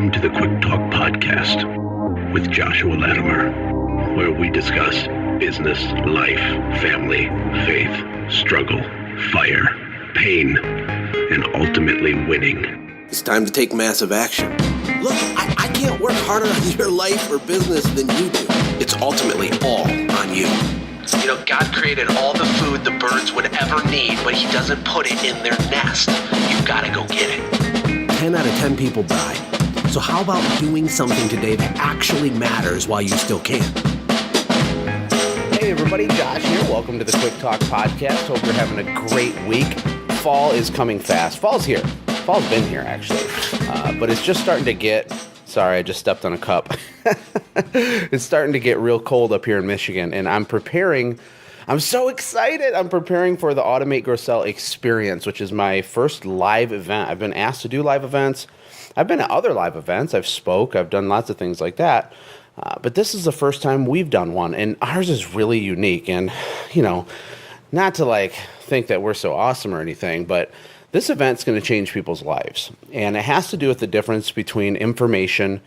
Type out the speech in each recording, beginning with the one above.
Welcome to the Quick Talk Podcast with Joshua Latimer, where we discuss business, life, family, faith, struggle, fire, pain, and ultimately winning. It's time to take massive action. Look, I can't work harder on your life or business than you do. It's ultimately all on you. You know, God created all the food the birds would ever need, but he doesn't put it in their nest. You've got to go get it. 10 out of 10 people die. So how about doing something today that actually matters while you still can? Hey everybody, Josh here. Welcome to the Quick Talk Podcast. Hope you're having a great week. Fall is coming fast. Fall's here. Fall's been here, actually. But it's just starting to get... Sorry, I just stepped on a cup. It's starting to get real cold up here in Michigan, and I'm so excited. I'm preparing for the Automate Gracel experience, which is my first live event. I've been asked to do live events. I've been at other live events. I've done lots of things like that. But this is the first time we've done one, and ours is really unique. And, you know, not to think that we're so awesome or anything, but this event's going to change people's lives. And it has to do with the difference between information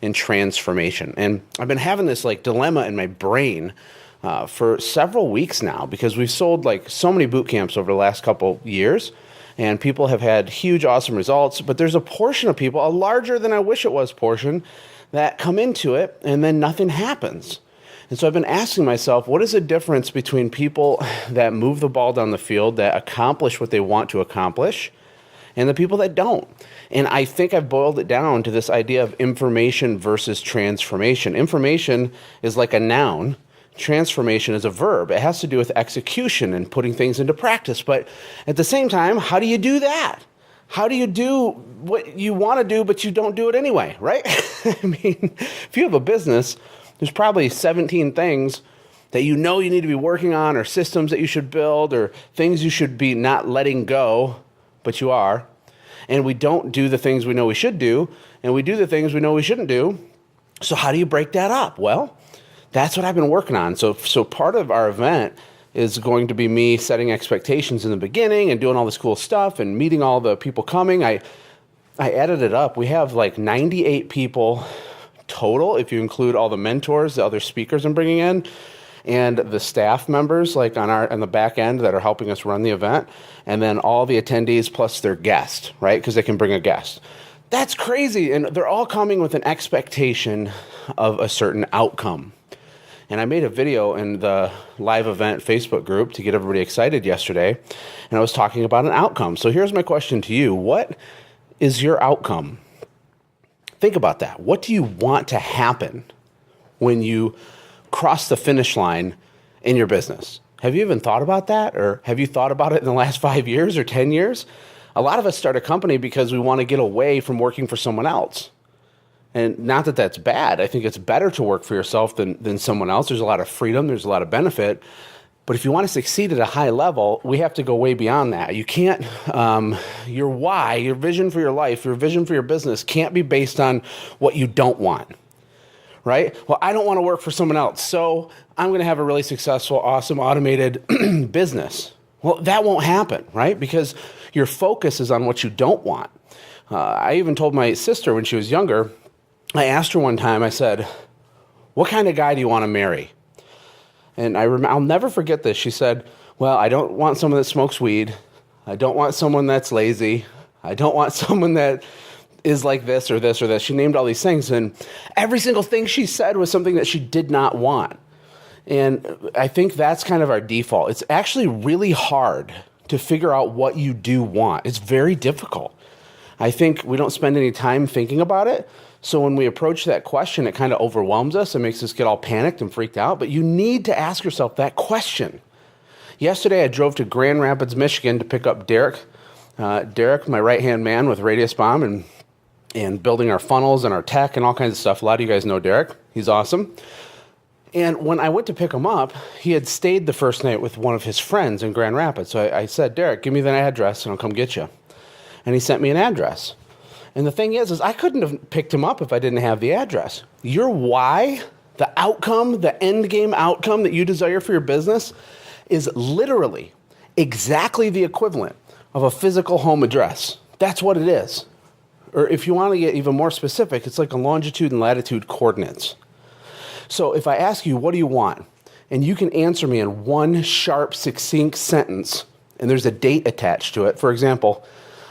and transformation. And I've been having this dilemma in my brain for several weeks now, because we've sold so many boot camps over the last couple years, and people have had huge, awesome results. But there's a portion of people, a larger than I wish it was portion, that come into it and then nothing happens. And so I've been asking myself, what is the difference between people that move the ball down the field, that accomplish what they want to accomplish, and the people that don't? And I think I've boiled it down to this idea of information versus transformation. Information is like a noun. Transformation is a verb. It has to do with execution and putting things into practice. But at the same time, how do you do that? How do you do what you want to do, but you don't do it anyway, right? I mean, if you have a business, there's probably 17 things that you need to be working on, or systems that you should build, or things you should be not letting go, but you are. And we don't do the things we know we should do, and we do the things we know we shouldn't do. So how do you break that up? Well, that's what I've been working on. So part of our event is going to be me setting expectations in the beginning and doing all this cool stuff and meeting all the people coming. I added it up. We have 98 people total, if you include all the mentors, the other speakers I'm bringing in, and the staff members on the back end that are helping us run the event, and then all the attendees plus their guest, right? Because they can bring a guest. That's crazy, and they're all coming with an expectation of a certain outcome. And I made a video in the live event Facebook group to get everybody excited yesterday, and I was talking about an outcome. So here's my question to you. What is your outcome? Think about that. What do you want to happen when you cross the finish line in your business? Have you even thought about that? Or have you thought about it in the last 5 years or 10 years? A lot of us start a company because we want to get away from working for someone else. And not that that's bad. I think it's better to work for yourself than someone else. There's a lot of freedom. There's a lot of benefit. But if you want to succeed at a high level, we have to go way beyond that. You can't, your why, your vision for your life, your vision for your business can't be based on what you don't want, right? Well, I don't want to work for someone else, so I'm going to have a really successful, awesome, automated business. Well, that won't happen, right? Because your focus is on what you don't want. I even told my sister when she was younger, I asked her one time, I said, what kind of guy do you want to marry? And I'll never forget this. She said, well, I don't want someone that smokes weed. I don't want someone that's lazy. I don't want someone that is like this or this or this. She named all these things, and every single thing she said was something that she did not want. And I think that's kind of our default. It's actually really hard to figure out what you do want. It's very difficult. I think we don't spend any time thinking about it. So when we approach that question, it kind of overwhelms us and makes us get all panicked and freaked out. But you need to ask yourself that question. Yesterday, I drove to Grand Rapids, Michigan to pick up Derek. Derek, my right-hand man with Radius Bomb and building our funnels and our tech and all kinds of stuff. A lot of you guys know Derek. He's awesome. And when I went to pick him up, he had stayed the first night with one of his friends in Grand Rapids. So I said, Derek, give me the address and I'll come get you. And he sent me an address. And the thing is I couldn't have picked him up if I didn't have the address. Your why, the outcome, the end game outcome that you desire for your business is literally exactly the equivalent of a physical home address. That's what it is. Or if you want to get even more specific, it's like a longitude and latitude coordinates. So if I ask you, what do you want? And you can answer me in one sharp, succinct sentence, and there's a date attached to it. For example,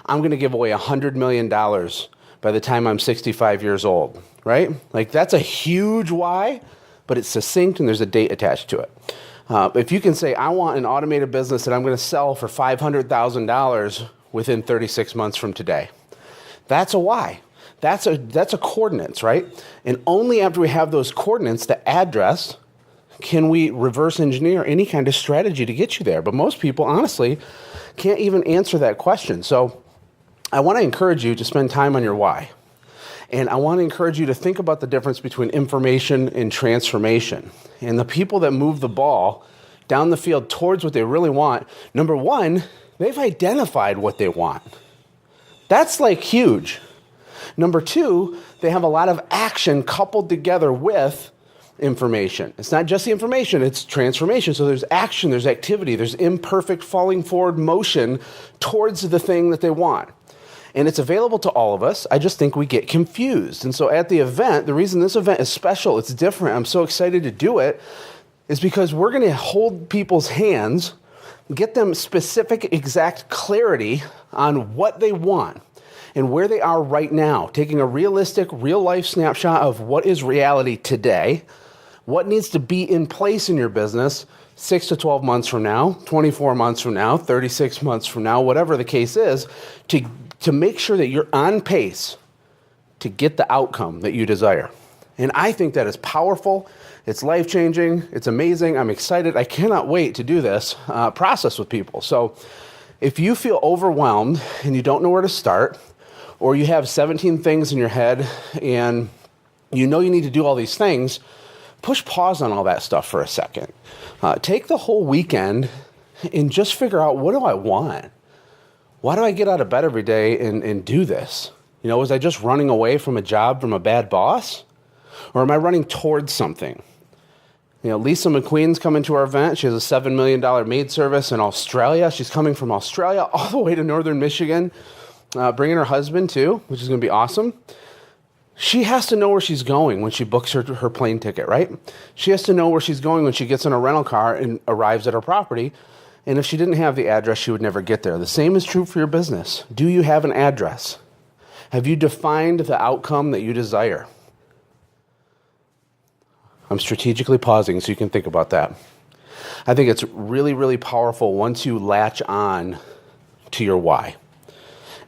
I'm going to give away $100 million by the time I'm 65 years old, right? Like, that's a huge why, but it's succinct and there's a date attached to it. If you can say, I want an automated business that I'm going to sell for $500,000 within 36 months from today. That's a why. That's a coordinates, right? And only after we have those coordinates, the address, can we reverse engineer any kind of strategy to get you there. But most people, honestly, can't even answer that question. So I want to encourage you to spend time on your why. And I want to encourage you to think about the difference between information and transformation. And the people that move the ball down the field towards what they really want, number one, they've identified what they want. That's like huge. Number two, they have a lot of action coupled together with information. It's not just the information, it's transformation. So there's action, there's activity, there's imperfect falling forward motion towards the thing that they want. And it's available to all of us. I just think we get confused. And so at the event, the reason this event is special, it's different, I'm so excited to do it, is because we're going to hold people's hands, get them specific, exact clarity on what they want and where they are right now, taking a realistic, real-life snapshot of what is reality today, what needs to be in place in your business 6 to 12 months from now, 24 months from now, 36 months from now, whatever the case is, to make sure that you're on pace to get the outcome that you desire. And I think that is powerful. It's life-changing. It's amazing. I'm excited. I cannot wait to do this process with people. So if you feel overwhelmed and you don't know where to start, or you have 17 things in your head and you know you need to do all these things, push pause on all that stuff for a second. Take the whole weekend and just figure out, what do I want? Why do I get out of bed every day and do this? You know, was I just running away from a job from a bad boss? Or am I running towards something? You know, Lisa McQueen's coming to our event. She has a $7 million maid service in Australia. She's coming from Australia all the way to northern Michigan, bringing her husband too, which is going to be awesome. She has to know where she's going when she books her plane ticket, right? She has to know where she's going when she gets in a rental car and arrives at her property. And if she didn't have the address, she would never get there. The same is true for your business. Do you have an address? Have you defined the outcome that you desire? I'm strategically pausing so you can think about that. I think it's really, really powerful once you latch on to your why.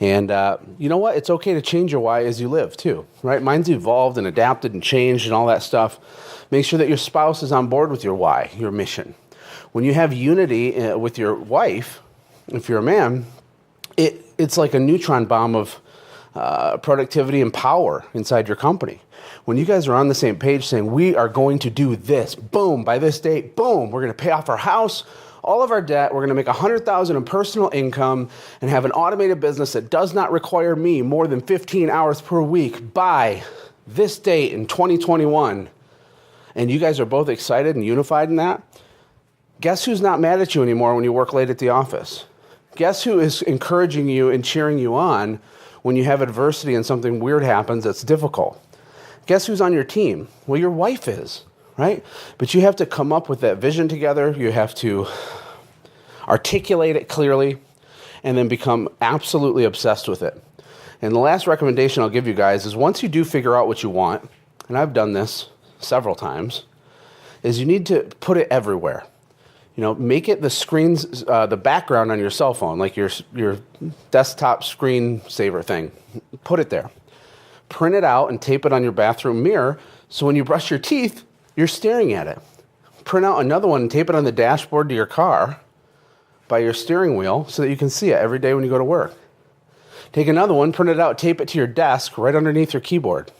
And you know what? It's okay to change your why as you live too, right? Mine's evolved and adapted and changed and all that stuff. Make sure that your spouse is on board with your why, your mission. When you have unity with your wife, if you're a man, it's like a neutron bomb of productivity and power inside your company. When you guys are on the same page saying, we are going to do this, boom, by this date, boom, we're going to pay off our house, all of our debt, we're going to make $100,000 in personal income and have an automated business that does not require me more than 15 hours per week by this date in 2021, and you guys are both excited and unified in that, guess who's not mad at you anymore when you work late at the office? Guess who is encouraging you and cheering you on when you have adversity and something weird happens that's difficult? Guess who's on your team? Well, your wife is, right? But you have to come up with that vision together. You have to articulate it clearly and then become absolutely obsessed with it. And the last recommendation I'll give you guys is once you do figure out what you want, and I've done this several times, is you need to put it everywhere. You know, make it the screens, the background on your cell phone, like your desktop screensaver thing. Put it there. Print it out and tape it on your bathroom mirror so when you brush your teeth, you're staring at it. Print out another one and tape it on the dashboard to your car by your steering wheel so that you can see it every day when you go to work. Take another one, print it out, tape it to your desk right underneath your keyboard.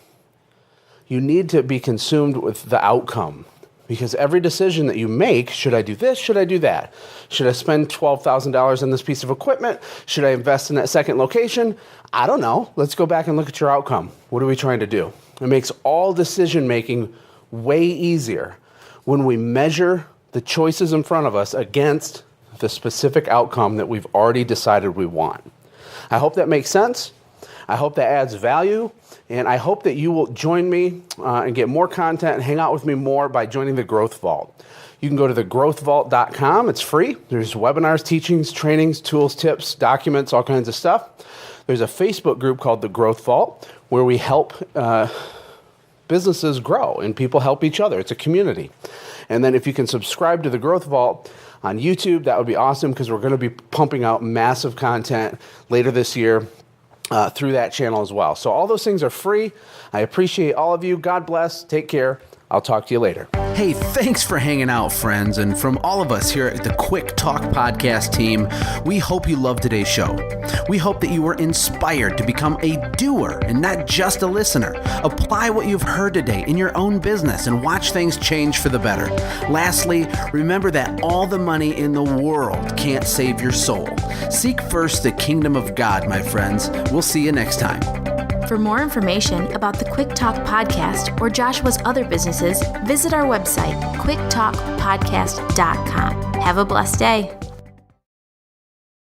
You need to be consumed with the outcome. Because every decision that you make, should I do this, should I do that? Should I spend $12,000 on this piece of equipment? Should I invest in that second location? I don't know. Let's go back and look at your outcome. What are we trying to do? It makes all decision making way easier when we measure the choices in front of us against the specific outcome that we've already decided we want. I hope that makes sense. I hope that adds value, and I hope that you will join me and get more content and hang out with me more by joining the Growth Vault. You can go to thegrowthvault.com. It's free. There's webinars, teachings, trainings, tools, tips, documents, all kinds of stuff. There's a Facebook group called The Growth Vault where we help businesses grow and people help each other. It's a community. And then if you can subscribe to The Growth Vault on YouTube, that would be awesome because we're going to be pumping out massive content later this year through that channel as well. So all those things are free. I appreciate all of you. God bless. Take care. I'll talk to you later. Hey, thanks for hanging out, friends. And from all of us here at the Quick Talk Podcast team, we hope you loved today's show. We hope that you were inspired to become a doer and not just a listener. Apply what you've heard today in your own business and watch things change for the better. Lastly, remember that all the money in the world can't save your soul. Seek first the kingdom of God, my friends. We'll see you next time. For more information about the Quick Talk Podcast or Joshua's other businesses, visit our website, quicktalkpodcast.com. Have a blessed day.